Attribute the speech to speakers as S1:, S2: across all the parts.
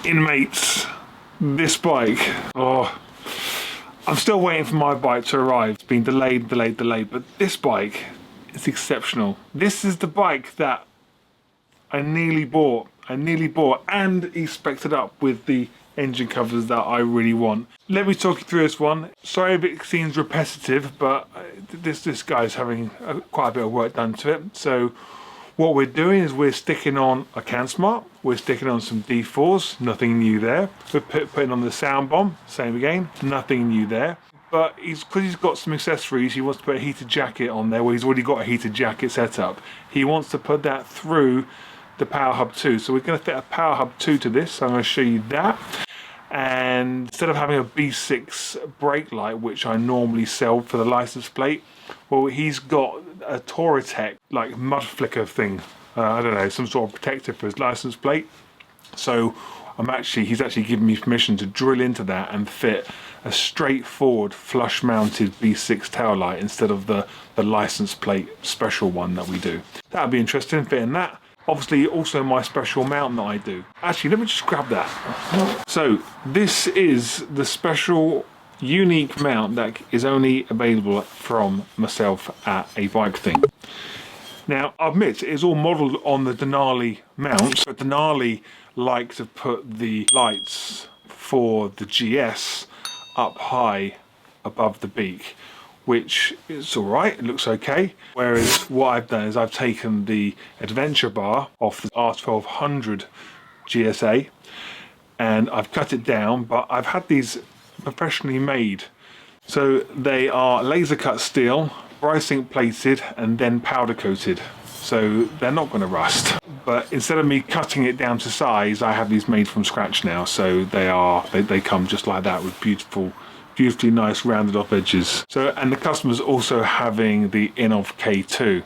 S1: Inmates, this bike, oh, I'm still waiting for my bike to arrive. It's been delayed, but this bike is exceptional. This is the bike that I nearly bought, and he spec'd it up with the engine covers that I really want. Let me talk you through this one. Sorry if it seems repetitive, but this guy's having quite a bit of work done to it. So what we're doing is we're sticking on a CanSmart, we're sticking on some D4s, nothing new there. We're putting on the sound bomb, same again, nothing new there. But because he's got some accessories, he wants to put a heated jacket on there. Well, he's already got a heated jacket set up. He wants to put that through the POWERHUB2. So we're going to fit a POWERHUB2 to this. So I'm going to show you that. And instead of having a B6 brake light, which I normally sell for the license plate, well, he's got a Touratech like mud flicker thing. I don't know, some sort of protector for his license plate. So he's actually given me permission to drill into that and fit a straightforward flush mounted B6 tail light instead of the license plate special one that we do. That would be interesting, fitting that. Obviously also my special mount that I do. Actually, let me just grab that. So this is the special unique mount that is only available from myself at a bike thing. Now, I admit it is all modelled on the Denali mount, but Denali like to put the lights for the GS up high above the beak, which is alright, it looks okay. Whereas what I've done is I've taken the adventure bar off the R1250 GS and I've cut it down, but I've had these professionally made. So they are laser cut steel, Brysink plated and then powder coated. So they're not going to rust. But instead of me cutting it down to size, I have these made from scratch now. So they come just like that with beautifully nice rounded off edges. So, and the customer's also having the INNOVV too.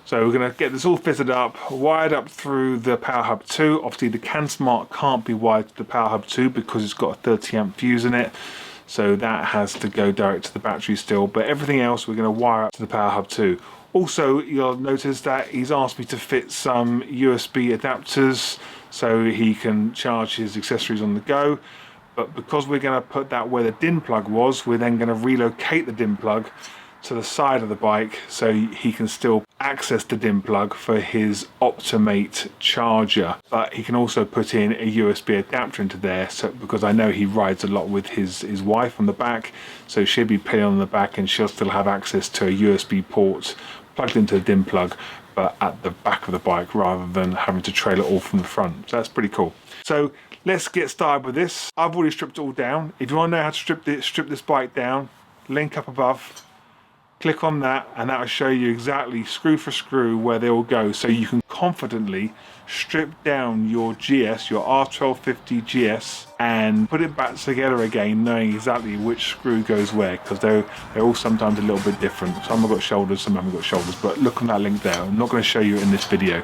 S1: So we're going to get this all fitted up, wired up through the POWERHUB2. Obviously the CanSmart can't be wired to the POWERHUB2 because it's got a 30 amp fuse in it. So that has to go direct to the battery still. But everything else we're going to wire up to the POWERHUB2. Also, you'll notice that he's asked me to fit some USB adapters so he can charge his accessories on the go. But because we're going to put that where the DIN plug was, we're then going to relocate the DIN plug to the side of the bike so he can still access the DIN plug for his Optimate charger. But he can also put in a USB adapter into there, so because I know he rides a lot with his wife on the back, so she'll be playing on the back and she'll still have access to a USB port plugged into the DIN plug, but at the back of the bike rather than having to trail it all from the front. So that's pretty cool. So let's get started with this. I've already stripped it all down. If you want to know how to strip this bike down, link up above, click on that, and that will show you exactly screw for screw where they will go, so you can confidently strip down your GS, your R1250 GS, and put it back together again, knowing exactly which screw goes where, because they're all sometimes a little bit different. Some have got shoulders, some haven't got shoulders, but look on that link there. I'm not going to show you in this video.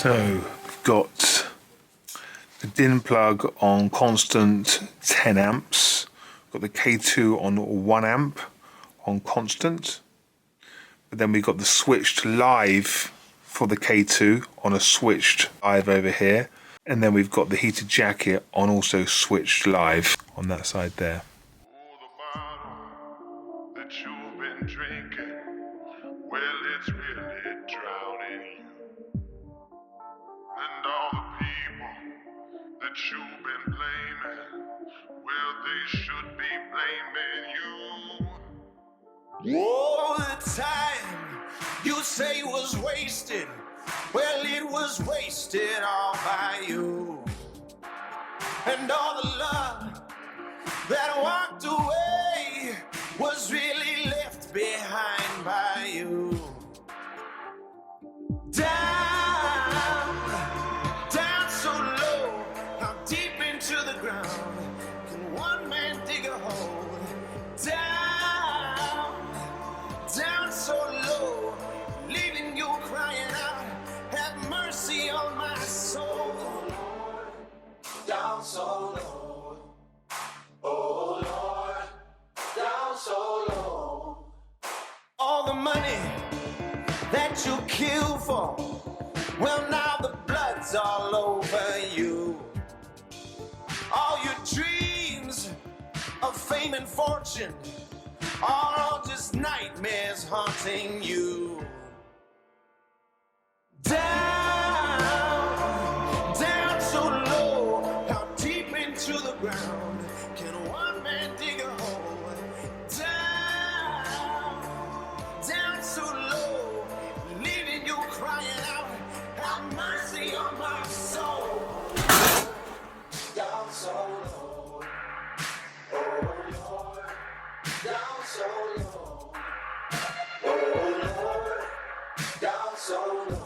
S1: So we've got the DIN plug on constant 10 amps. We've got the K2 on 1 amp on constant. But then we've got the switched live for the K2 on a switched live over here. And then we've got the heated jacket on also switched live on that side there. That you've been drinking, well, it's really drowning you. And all the people that you've been blaming, well, they should be blaming you. All the time you say was wasted, well, it was wasted all by you. And all the love that walked away was really left behind by you. Down, down so low, how deep into the ground can one man dig a hole? Down, down so low, leaving you crying out, have mercy on my soul. Down so low, oh Lord, down so low. All the money that you kill for, well, now the blood's all over you. All your dreams of fame and fortune are all just nightmares haunting you. Down, down so low, how deep into the ground can one man dig a hole? Down, down so low, leaving you crying out, have mercy on my soul. Down so low, oh Lord, down so low, oh Lord, down so low.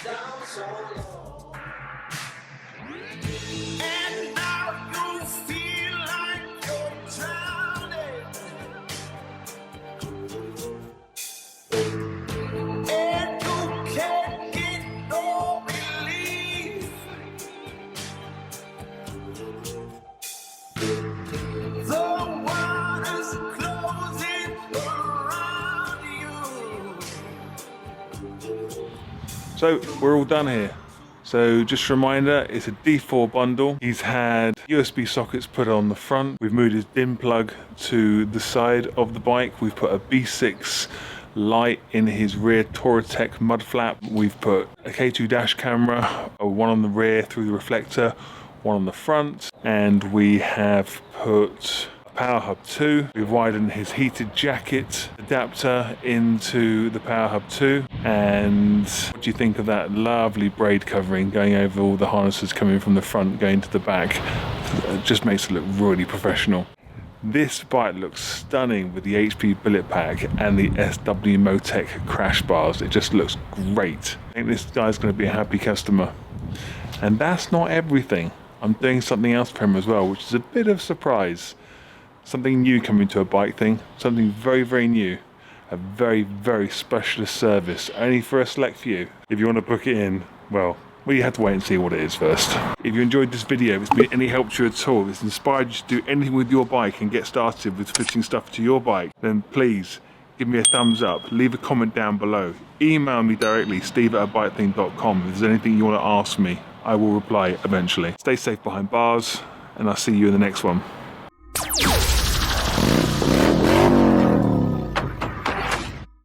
S1: Down so low. And now you feel like you're drowning. And you can't get no relief. The water's closing around you. So we're all done here. So just a reminder, it's a D4 bundle. He's had USB sockets put on the front. We've moved his DIN plug to the side of the bike. We've put a B6 light in his rear Touratech mud flap. We've put a K2 dash camera, one on the rear through the reflector, one on the front. And we have put POWERHUB2. We've widened his heated jacket adapter into the POWERHUB2. And what do you think of that lovely braid covering going over all the harnesses coming from the front going to the back? It just makes it look really professional. This bike looks stunning with the HP billet pack and the SW Motec crash bars. It just looks great. I think this guy's going to be a happy customer. And that's not everything. I'm doing something else for him as well, which is a bit of a surprise. Something new coming to a bike thing, something very, very new. A very, very specialist service, only for a select few. If you want to book it in, well, you have to wait and see what it is first. If you enjoyed this video, if it's been any help to you at all, if it's inspired you to do anything with your bike and get started with fitting stuff to your bike, then please give me a thumbs up, leave a comment down below. Email me directly, steve@bikething.com. If there's anything you want to ask me, I will reply eventually. Stay safe behind bars, and I'll see you in the next one.